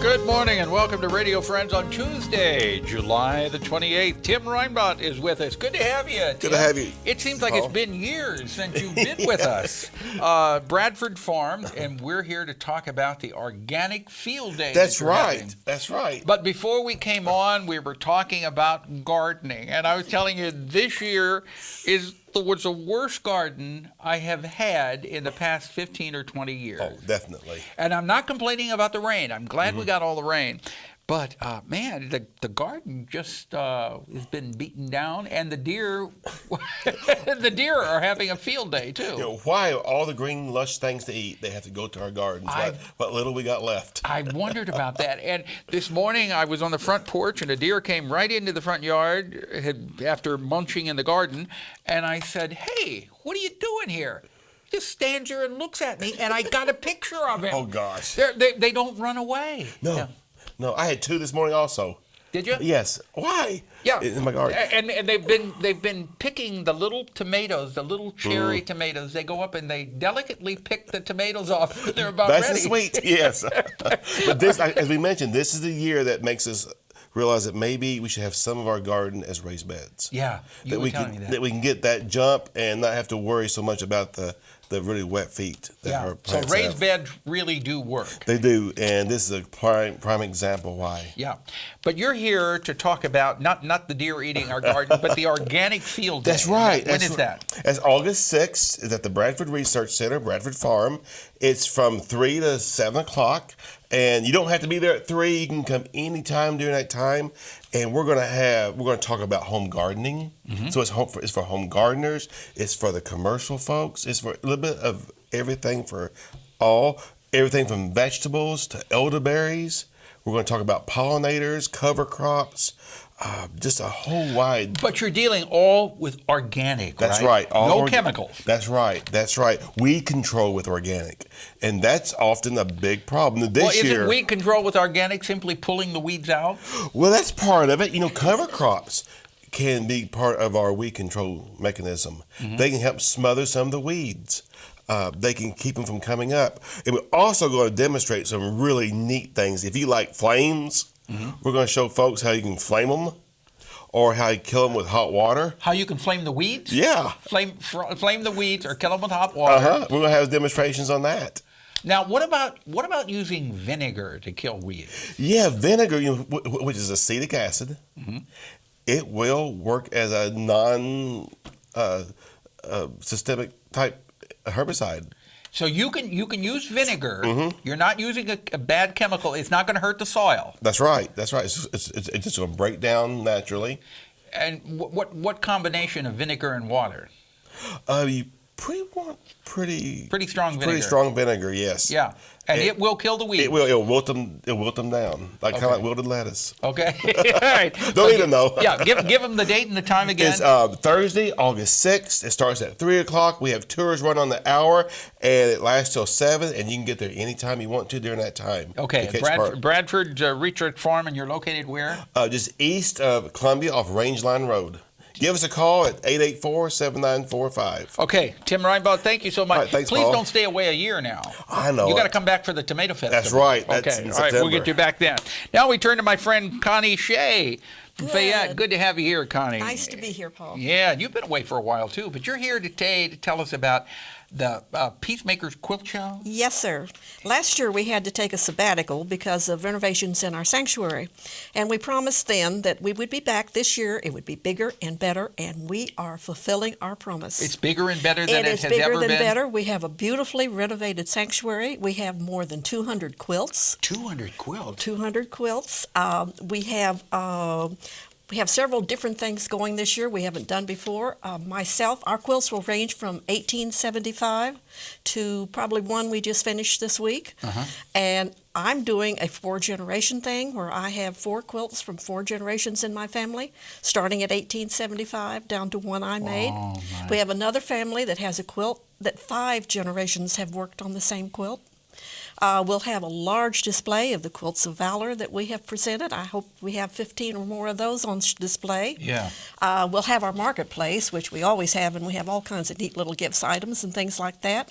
Good morning and welcome to Radio Friends on Tuesday, July the 28th. Tim REINBOTT is with us. Good to have you, Tim. Good to have you. It seems like it's been years since you've been with us. Bradford Farm, and we're here to talk about the organic field day. That's right. That's right. But before we came on, we were talking about gardening, and I was telling you this year was the worst garden I have had in the past 15 or 20 years. Oh, definitely. And I'm not complaining about the rain. I'm glad we got all the rain. But, man, the garden just has been beaten down, and the deer are having a field day, too. You know, why all the green, lush things to eat, they have to go to our gardens. What little we got left. I wondered about that. And this morning I was on the front porch, and a deer came right into the front yard after munching in the garden, and I said, "Hey, what are you doing here?" Just stands here and looks at me, and I got a picture of him. Oh, gosh. They don't run away. No, I had two this morning also. Did you? Yes. Why? Yeah. In my garden. And they've been picking the little tomatoes, the little cherry tomatoes. They go up and they delicately pick the tomatoes off. They're about Nice ready. and sweet. Yes. But this, as we mentioned, this is the year that makes us realize that maybe we should have some of our garden as raised beds. Yeah, you were telling me that. That we can get that jump and not have to worry so much about the really wet feet that our plants so raised have. beds really do work. They do, and this is a prime example why. Yeah, but you're here to talk about not the deer eating our garden, but the organic field day. That's right. When is that? It's August 6th. It's at the Bradford Research Center, Bradford Farm. It's from 3 to 7 o'clock. And you don't have to be there at 3. You can come anytime during that time. And we're going to talk about home gardening. So it's for home gardeners. It's for the commercial folks. It's for a little bit of everything everything from vegetables to elderberries. We're going to talk about pollinators, cover crops, just a whole wide. But you're dealing all with organic, That's right. No chemicals. That's right. That's right. Weed control with organic. And that's often a big problem. Isn't weed control with organic simply pulling the weeds out? Well, that's part of it. You know, cover crops can be part of our weed control mechanism. They can help smother some of the weeds. They can keep them from coming up. And we're also going to demonstrate some really neat things. If you like flames, we're going to show folks how you can flame them or how you kill them with hot water. How you can flame the weeds? Yeah. Flame the weeds or kill them with hot water. We're going to have demonstrations on that. Now, what about using vinegar to kill weeds? Yeah, vinegar, which is acetic acid, it will work as a non-systemic type herbicide. So you can use vinegar. You're not using a bad chemical. It's not going to hurt the soil. That's right. That's right. It's just going to break down naturally. And what combination of vinegar and water? You want pretty strong vinegar. Pretty strong vinegar, yes. Yeah, and it will kill the weeds. It will. It'll wilt them down, kind of like wilted lettuce. Okay. All right. Don't eat them though. Yeah. Give them the date and the time again. It's Thursday, August 6th. It starts at 3 o'clock. We have tours run on the hour, and it lasts till 7. And you can get there anytime you want to during that time. Okay. Bradford Research Farm, and you're located where? Just east of Columbia, off Rangeline Road. Give us a call at 884-7945. Okay, Tim REINBOTT, thank you so much. All right, thanks, Please Paul. Don't stay away a year now. I know. You got to come back for the Tomato Festival. That's right. Okay, That's in all right, September. we'll get you back then. Now we turn to my friend Connie Shay from Fayette. Good to have you here, Connie. Nice to be here, Paul. Yeah, you've been away for a while too, but you're here today to tell us about the Peacemakers Quilt Show. Yes, sir. Last year we had to take a sabbatical because of renovations in our sanctuary, and we promised then that we would be back this year. It would be bigger and better, and we are fulfilling our promise. It's bigger and better than it has ever been? It is bigger than better. We have a beautifully renovated sanctuary. We have more than 200 quilts. 200 quilts? 200 quilts. We have several different things going this year we haven't done before. Our quilts will range from 1875 to probably one we just finished this week. And I'm doing a 4-generation thing where I have 4 quilts from 4 generations in my family, starting at 1875 down to one I made. My. We have another family that has a quilt that 5 generations have worked on the same quilt. We'll have a large display of the quilts of valor that we have presented. I hope we have 15 or more of those on display. Yeah. We'll have our marketplace, which we always have, and we have all kinds of neat little gifts items and things like that.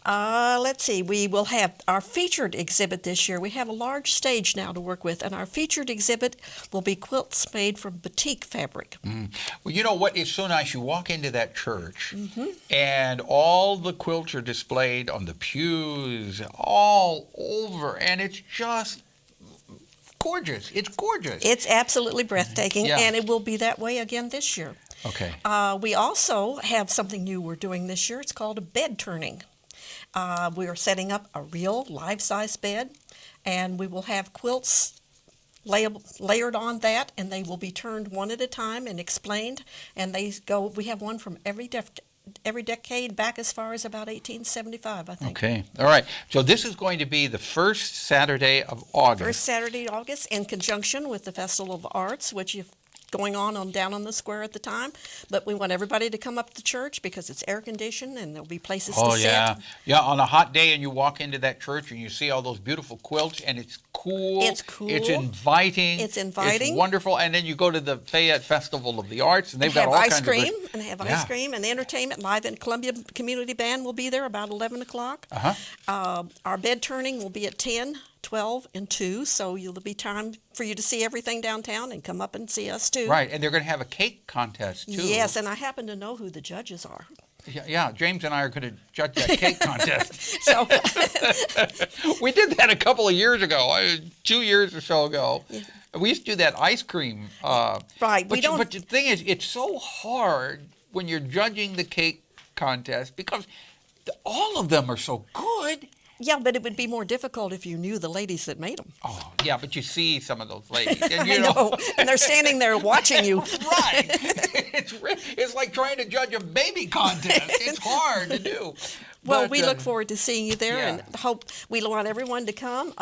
Let's see, we will have our featured exhibit this year. We have a large stage now to work with, and our featured exhibit will be quilts made from batik fabric. Well, you know what is so nice? You walk into that church, and all the quilts are displayed on the pews, all over, and it's just gorgeous. It's gorgeous. It's absolutely breathtaking, Yeah. and it will be that way again this year. Okay. We also have something new we're doing this year. It's called a bed turning. We are setting up a real life-size bed, and we will have quilts layered on that, and they will be turned one at a time and explained. And they go. We have one from every decade back as far as about 1875, I think. Okay. All right. So this is going to be the first Saturday of August. First Saturday in August, in conjunction with the Festival of Arts, which is going on down on the square at the time. But we want everybody to come up to church because it's air conditioned and there'll be places to sit. Yeah. Yeah, on a hot day and you walk into that church and you see all those beautiful quilts and it's cool. It's cool. It's inviting. It's inviting. It's wonderful. And then you go to the Fayette Festival of the Arts and they've got all kinds of ice good- cream, and Yeah. ice cream and the entertainment live in Columbia Community Band will be there about 11 o'clock. Our bed turning will be at 10, 12, and 2, so there'll be time for you to see everything downtown and come up and see us too. Right, and they're going to have a cake contest too. Yes, and I happen to know who the judges are. Yeah, James and I are going to judge that cake contest. So We did that a couple of years ago, 2 years or so ago. We used to do that ice cream. Right, we don't- But the thing is, it's so hard when you're judging the cake contest because all of them are so good. yeah, but it would be more difficult if you knew the ladies that made them. Oh, yeah, but you see some of those ladies. And, you I know, and they're standing there watching you. Right. It's like trying to judge a baby contest. It's hard to do. Well, But, we look forward to seeing you there, yeah. and hope we want everyone to come.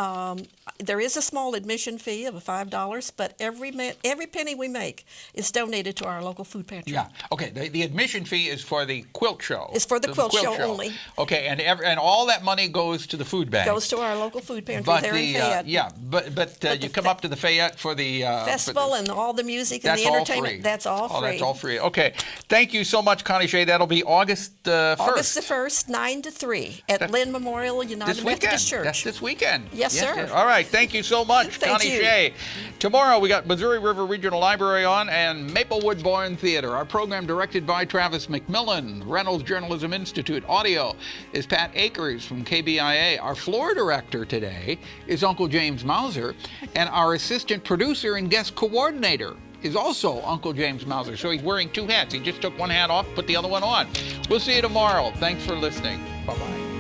There is a small admission fee of $5, but every penny we make is donated to our local food pantry. Yeah. Okay. The admission fee is for the quilt show. It's for the quilt show only. Okay, and all that money goes to the food bank. Goes to our local food pantry But there in Fayette. you come up to the Fayette for the Festival and all the music and that's the all entertainment. free. That's all free. Oh, that's all free. Okay. Thank you so much, Connie Shay. That'll be August 1st. August the 1st, 9 to 3 at Lynn Memorial United This weekend. Methodist Church. That's this weekend. Yes, sir. All right. Thank you so much, Thank Connie you. Shay. Tomorrow we got Missouri River Regional Library on and Maplewood Barn Theater. Our program directed by Travis McMillen. Reynolds Journalism Institute. Audio is Pat Akers from KBIA. Our floor director today is Uncle James Mauser. And our assistant producer and guest coordinator is also Uncle James Mauser. So he's wearing two hats. He just took one hat off, put the other one on. We'll see you tomorrow. Thanks for listening. Bye-bye.